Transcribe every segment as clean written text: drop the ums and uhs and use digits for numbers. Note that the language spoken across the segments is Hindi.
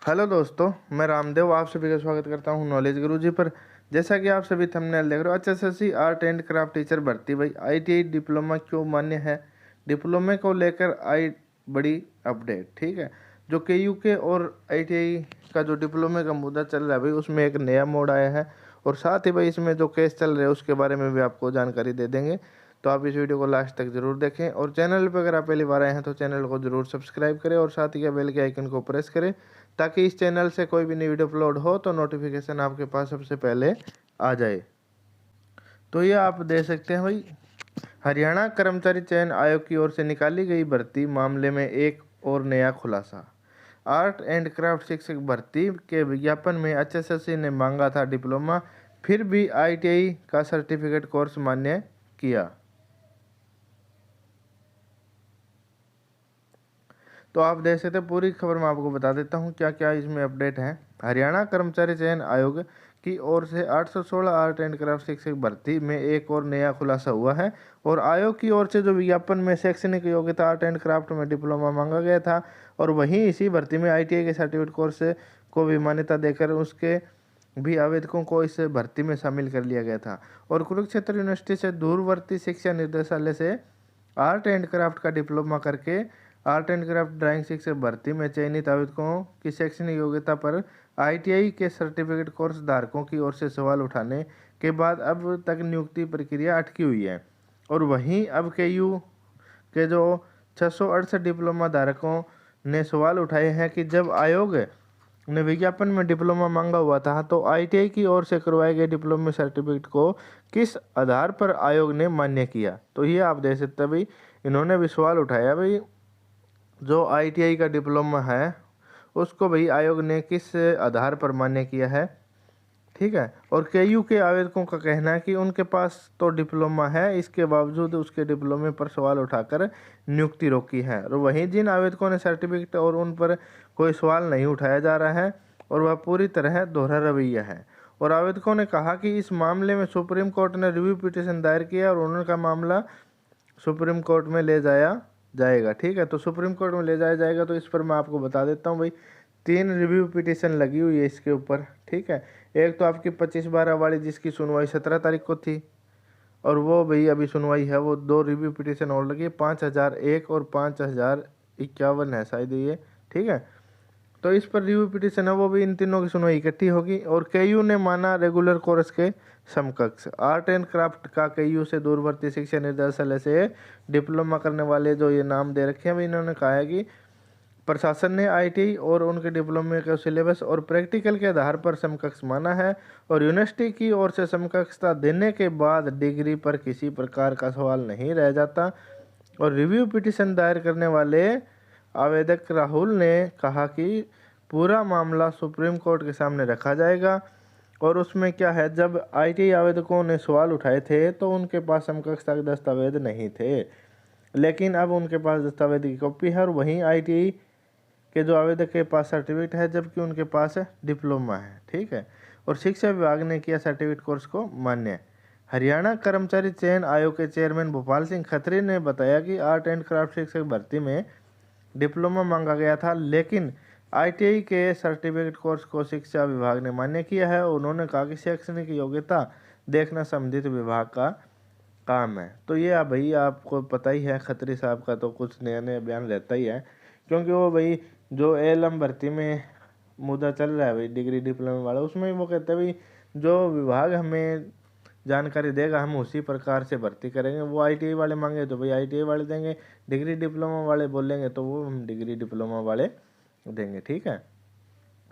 हेलो दोस्तों, मैं रामदेव आप सभी का स्वागत करता हूं नॉलेज गुरुजी पर। जैसा कि आप सभी थंबनेल देख रहे हो, HSSC art and craft teacher भर्ती भाई आईटीआई डिप्लोमा क्यों मान्य है, डिप्लोमे को लेकर आई बड़ी अपडेट। ठीक है, जो केयू के और आईटीआई का जो डिप्लोमे का मुद्दा चल रहा है भाई, उसमें एक नया मोड़ आया है और साथ ही भाई इसमें जो केस चल रहे हैं उसके बारे में भी आपको जानकारी दे देंगे। तो आप इस वीडियो को लास्ट तक जरूर देखें और चैनल पर अगर आप पहली बार आए हैं तो चैनल को जरूर सब्सक्राइब करें और साथ ही बेल के आइकन को प्रेस करें ताकि इस चैनल से कोई भी नई वीडियो अपलोड हो तो नोटिफिकेशन आपके पास सबसे पहले आ जाए। तो ये आप देख सकते हैं भाई, हरियाणा कर्मचारी चयन आयोग की ओर से निकाली गई भर्ती मामले में एक और नया खुलासा। आर्ट एंड क्राफ्ट शिक्षक भर्ती के विज्ञापन में एचएसएससी ने मांगा था डिप्लोमा, फिर भी आईटीआई का सर्टिफिकेट कोर्स मान्य किया। तो आप देख सकते हैं, पूरी खबर मैं आपको बता देता हूं क्या क्या इसमें अपडेट है। हरियाणा कर्मचारी चयन आयोग की ओर से 816 आर्ट एंड क्राफ्ट शिक्षक भर्ती में एक और नया खुलासा हुआ है और आयोग की ओर से जो विज्ञापन में शैक्षणिक योग्यता आर्ट एंड क्राफ्ट में डिप्लोमा मांगा गया था और वहीं इसी भर्ती में आईटीआई के सर्टिफिकेट कोर्स को भी मान्यता देकर उसके भी आवेदकों को इस भर्ती में शामिल कर लिया गया था। और कुरुक्षेत्र यूनिवर्सिटी से दूरवर्ती शिक्षा निर्देशालय से आर्ट एंड क्राफ्ट का डिप्लोमा करके आर्ट एंड क्राफ्ट ड्राइंग शिक्षक भर्ती में चयनित आवेदकों की शैक्षणिक योग्यता पर आईटीआई के सर्टिफिकेट कोर्स धारकों की ओर से सवाल उठाने के बाद अब तक नियुक्ति प्रक्रिया अटकी हुई है। और वहीं अब केयू के जो 668 डिप्लोमा धारकों ने सवाल उठाए हैं कि जब आयोग ने विज्ञापन में डिप्लोमा मांगा हुआ था तो आईटीआई की ओर से करवाए गए डिप्लोमा सर्टिफिकेट को किस आधार पर आयोग ने मान्य किया। तो ये आप देख सकते हैं भाई, इन्होंने भी सवाल उठाया भाई, जो आईटीआई का डिप्लोमा है उसको भाई आयोग ने किस आधार पर मान्य किया है। ठीक है, और केयू के आवेदकों का कहना है कि उनके पास तो डिप्लोमा है, इसके बावजूद उसके डिप्लोमे पर सवाल उठाकर नियुक्ति रोकी है। और वहीं जिन आवेदकों ने सर्टिफिकेट और उन पर कोई सवाल नहीं उठाया जा रहा है और वह पूरी तरह दोहरा रवैया है। और आवेदकों ने कहा कि इस मामले में सुप्रीम कोर्ट ने रिव्यू पिटीशन दायर किया और उनका मामला सुप्रीम कोर्ट में ले जाया जाएगा। ठीक है, तो सुप्रीम कोर्ट में ले जाया जाएगा। तो इस पर मैं आपको बता देता हूँ भाई, 3 रिव्यू पिटीशन लगी हुई है इसके ऊपर। ठीक है, एक तो आपकी 25/12 वाली जिसकी सुनवाई 17 तारीख को थी और वो भाई अभी सुनवाई है, वो 2 रिव्यू पिटीशन और लगी, 5001 और 5051 है शायद ये। ठीक है, तो इस पर रिव्यू पिटीशन है वो भी, इन तीनों की सुनवाई इकट्ठी होगी। और केयू ने माना रेगुलर कोर्स के समकक्ष आर्ट एंड क्राफ्ट का केयू से दूरवर्ती शिक्षा निर्देशालय से डिप्लोमा करने वाले जो ये नाम दे रखे हैं, इन्होंने कहा है कि प्रशासन ने आईटीआई और उनके डिप्लोमे के सिलेबस और प्रैक्टिकल के आधार पर समकक्ष माना है और यूनिवर्सिटी की ओर से समकक्षता देने के बाद डिग्री पर किसी प्रकार का सवाल नहीं रह जाता। और रिव्यू पिटीशन दायर करने वाले आवेदक राहुल ने कहा कि पूरा मामला सुप्रीम कोर्ट के सामने रखा जाएगा और उसमें क्या है, जब आईटीआई आवेदकों ने सवाल उठाए थे तो उनके पास समकक्षता के दस्तावेज नहीं थे, लेकिन अब उनके पास दस्तावेज की कॉपी है और वहीं आईटीआई के जो आवेदक के पास सर्टिफिकेट है जबकि उनके पास डिप्लोमा है। ठीक है, और शिक्षा विभाग ने किया सर्टिफिकेट कोर्स को मान्य। हरियाणा कर्मचारी चयन आयोग के चेयरमैन भोपाल सिंह खत्री ने बताया कि आर्ट एंड क्राफ्ट शिक्षक भर्ती में डिप्लोमा मांगा गया था, लेकिन आईटीआई के सर्टिफिकेट कोर्स को शिक्षा विभाग ने मान्य किया है। उन्होंने कहा कि शैक्षणिक योग्यता देखना संबंधित विभाग का काम है। तो ये भाई आपको पता ही है, खत्री साहब का तो कुछ नया नया बयान रहता ही है, क्योंकि वो भाई जो एएलएम भर्ती में मुद्दा चल रहा है भाई डिग्री डिप्लोमा वाला, उसमें वो कहते हैं भाई जो विभाग हमें जानकारी देगा हम उसी प्रकार से भर्ती करेंगे। वो आईटीआई वाले मांगे तो भाई आईटीआई वाले देंगे, डिग्री डिप्लोमा वाले बोलेंगे तो वो हम डिग्री डिप्लोमा वाले देंगे। ठीक है,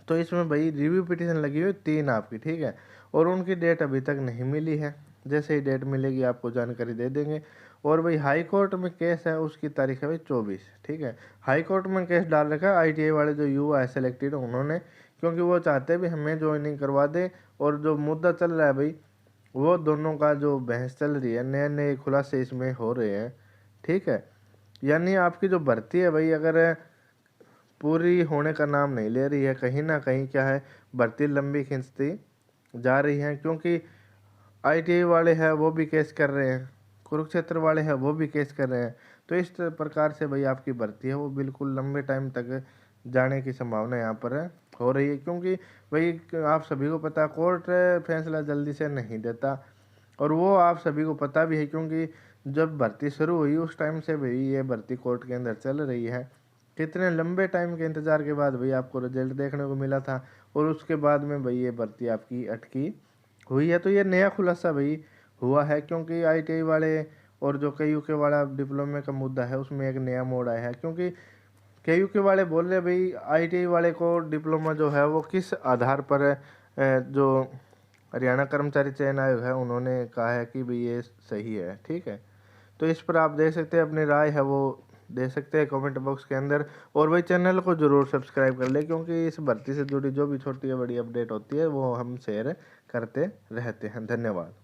तो इसमें भाई रिव्यू पिटीशन लगी हुई 3 आपकी। ठीक है, और उनकी डेट अभी तक नहीं मिली है, जैसे ही डेट मिलेगी आपको जानकारी दे देंगे। और भाई हाई कोर्ट में केस है, उसकी तारीख है भाई 24। ठीक है, हाई कोर्ट में केस डाल रखा है आईटीआई वाले जो युवा है सेलेक्टेड उन्होंने, क्योंकि वो चाहते भी हमें ज्वाइनिंग करवा दे। और जो मुद्दा चल रहा है भाई, वो दोनों का जो बहस चल रही है, नए नए खुलासे इसमें हो रहे हैं। ठीक है, यानी आपकी जो भर्ती है भाई अगर पूरी होने का नाम नहीं ले रही है, कहीं ना कहीं क्या है, भर्ती लंबी खिंचती जा रही है, क्योंकि आईटीआई वाले हैं वो भी केस कर रहे हैं, कुरुक्षेत्र वाले हैं वो भी केस कर रहे हैं। तो इस प्रकार से भाई आपकी भर्ती है वो बिल्कुल लंबे टाइम तक जाने की संभावना यहाँ पर हो रही है, क्योंकि भाई आप सभी को पता कोर्ट फैसला जल्दी से नहीं देता, और वो आप सभी को पता भी है, क्योंकि जब भर्ती शुरू हुई उस टाइम से भाई ये भर्ती कोर्ट के अंदर चल रही है। कितने लंबे टाइम के इंतज़ार के बाद भाई आपको रिजल्ट देखने को मिला था, और उसके बाद में भाई ये भर्ती आपकी अटकी हुई है। तो ये नया खुलासा भाई हुआ है, क्योंकि आईटीआई वाले और जो केयूके वाला डिप्लोमे का मुद्दा है उसमें एक नया मोड़ आया है। क्योंकि केयूके वाले बोल रहे भाई आईटीआई वाले को डिप्लोमा जो है वो किस आधार पर जो हरियाणा कर्मचारी चयन आयोग है उन्होंने कहा है कि भाई ये सही है, ठीक है। तो इस पर आप दे सकते हैं अपनी राय है वो दे सकते हैं कमेंट बॉक्स के अंदर, और भाई चैनल को ज़रूर सब्सक्राइब कर ले, क्योंकि इस भर्ती से जुड़ी जो भी छोटी या बड़ी अपडेट होती है वो हम शेयर करते रहते हैं। धन्यवाद।